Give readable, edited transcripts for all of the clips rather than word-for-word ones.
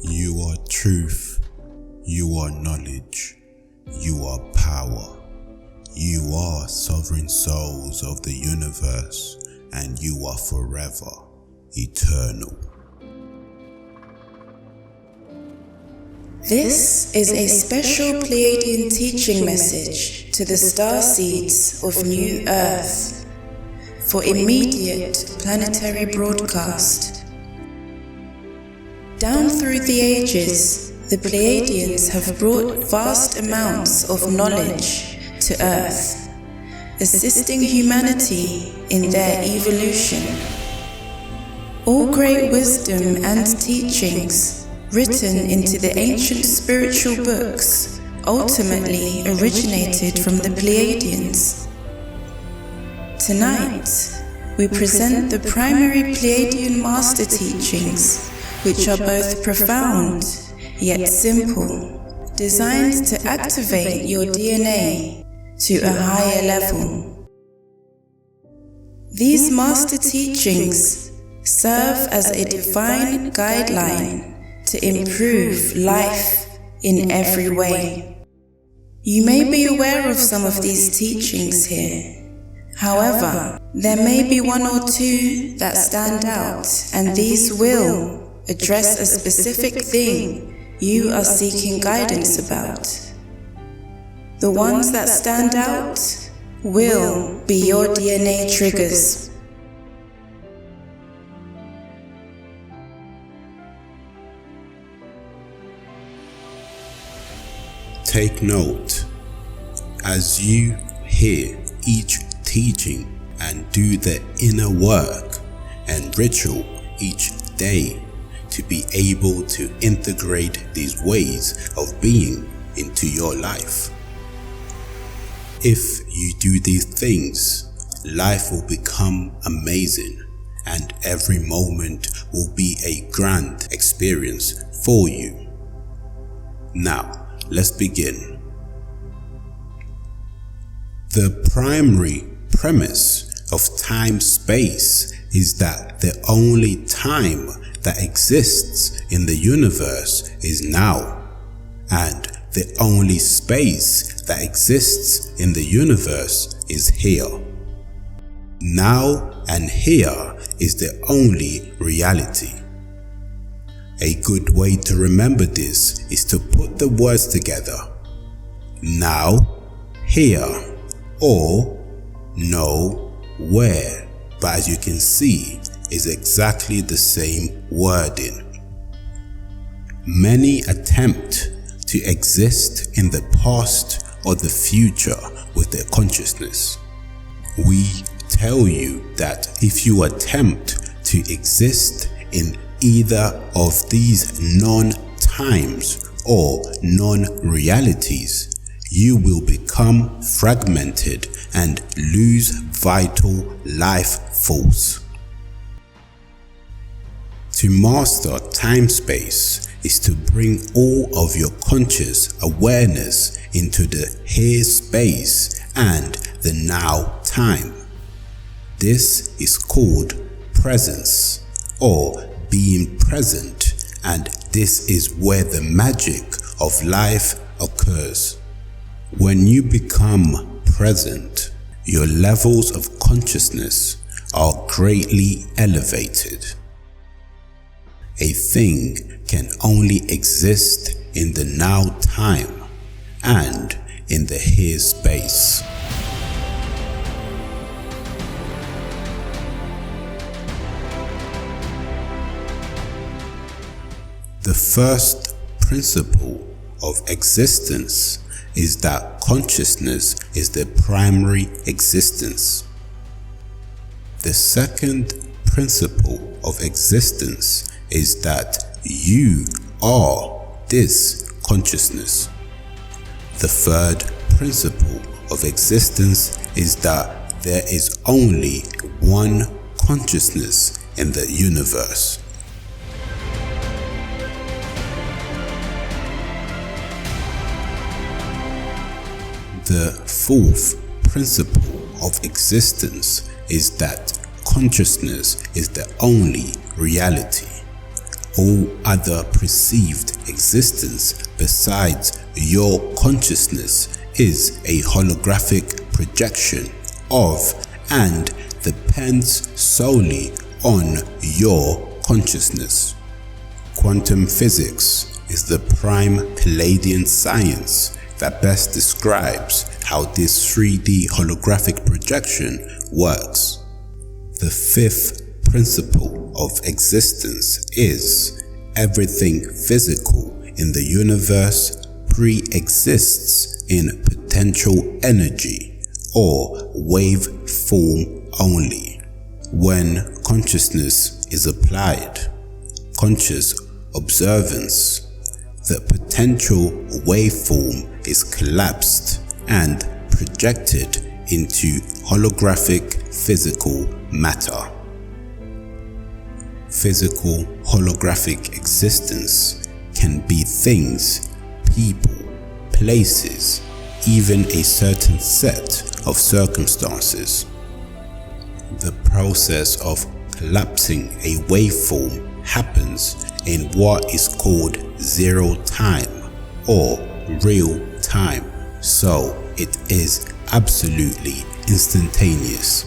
You are truth, you are knowledge, you are power, you are sovereign souls of the universe, and you are forever eternal. This is a special Pleiadian teaching message to the starseeds of New Earth for immediate planetary broadcast. Down through the ages, the Pleiadians have brought vast amounts of knowledge to Earth, assisting humanity in their evolution. All great wisdom and teachings written into the ancient spiritual books ultimately originated from the Pleiadians. Tonight, we present the primary Pleiadian master teachings, which are both profound yet simple, designed to activate your DNA to a higher level. These master teachings serve as a divine guideline to improve life in every way. You may be aware of some of these teachings here. However, there may be one or two that stand out, and these will address a specific thing you are seeking guidance about. The ones that stand out will be your DNA triggers. Take note as you hear each teaching and do the inner work and ritual each day to be able to integrate these ways of being into your life. If you do these things, life will become amazing and every moment will be a grand experience for you. Now, let's begin. The primary premise of time-space is that the only time that exists in the universe is now, and the only space that exists in the universe is here. Now and here is the only reality. A good way to remember this is to put the words together. Now, here, or know, where, but as you can see, is exactly the same wording. Many attempt to exist in the past or the future with their consciousness. We tell you that if you attempt to exist in either of these non-times or non-realities, you will become fragmented and lose vital life force. To master time-space is to bring all of your conscious awareness into the here space and the now time. This is called presence, or being present, and this is where the magic of life occurs. When you become present, your levels of consciousness are greatly elevated. A thing can only exist in the now time and in the here space. The first principle of existence is that consciousness is the primary existence. The second principle of existence is that you are this consciousness. The third principle of existence is that there is only one consciousness in the universe. The fourth principle of existence is that consciousness is the only reality. All other perceived existence besides your consciousness is a holographic projection of and depends solely on your consciousness. Quantum physics is the prime Pleiadian science that best describes how this 3D holographic projection works. The fifth principle of existence is everything physical in the universe pre-exists in potential energy or wave form only. When consciousness is applied, conscious observance, the potential waveform is collapsed and projected into holographic physical matter. Physical holographic existence can be things, people, places, even a certain set of circumstances. The process of collapsing a waveform happens in what is called zero time or real time, so it is absolutely instantaneous.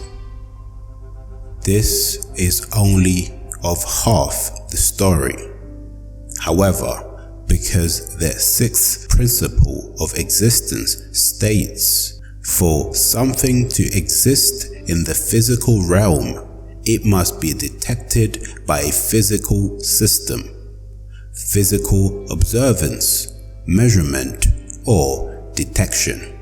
This is only of half the story. However, because the sixth principle of existence states, for something to exist in the physical realm, it must be detected by a physical system, physical observance, measurement, or detection.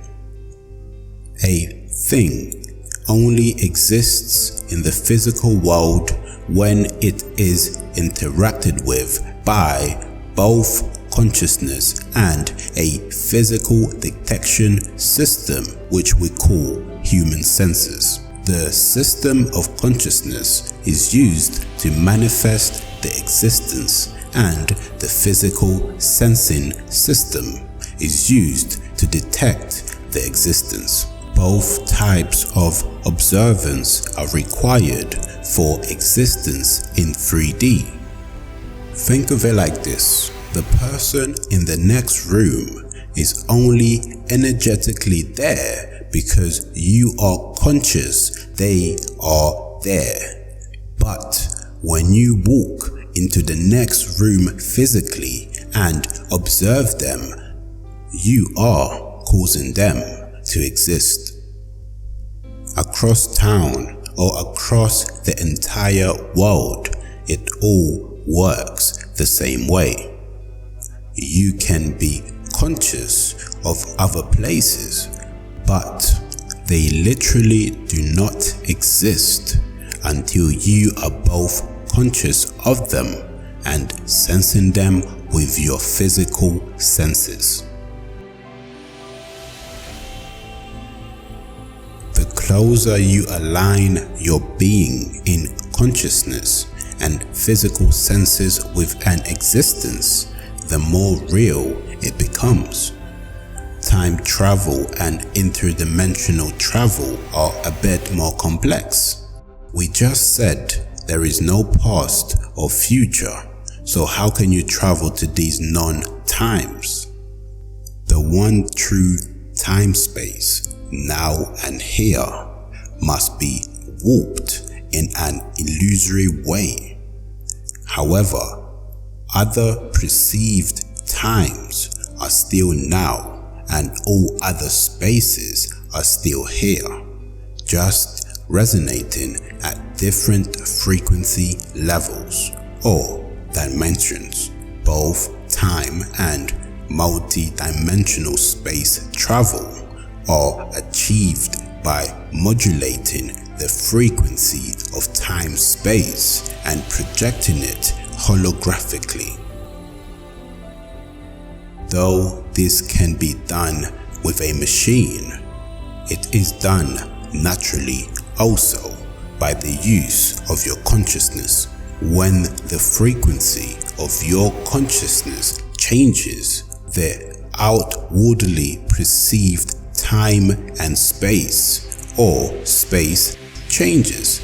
A thing only exists in the physical world when it is interacted with by both consciousness and a physical detection system which we call human senses. The system of consciousness is used to manifest the existence, and the physical sensing system is used to detect the existence. Both types of observance are required for existence in 3D. Think of it like this: the person in the next room is only energetically there because you are conscious they are there. But when you walk into the next room physically and observe them, you are causing them to exist. Across town or across the entire world, it all works the same way. You can be conscious of other places, but they literally do not exist until you are both conscious of them and sensing them with your physical senses. The closer you align your being in consciousness and physical senses with an existence, the more real it becomes. Time travel and interdimensional travel are a bit more complex. We just said there is no past or future, so how can you travel to these non-times? The one true time-space, now and here, must be warped in an illusory way. However, other perceived times are still now, and all other spaces are still here, just resonating at different frequency levels or dimensions. Both time and multi-dimensional space travel are achieved by modulating the frequency of time-space and projecting it holographically. Though this can be done with a machine, it is done naturally also by the use of your consciousness. When the frequency of your consciousness changes, the outwardly perceived time and space, or space, changes.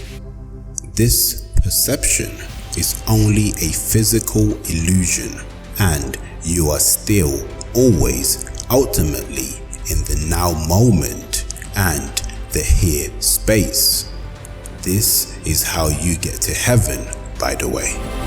This perception is only a physical illusion, and you are still always ultimately in the now moment and the here space. This is how you get to heaven, by the way.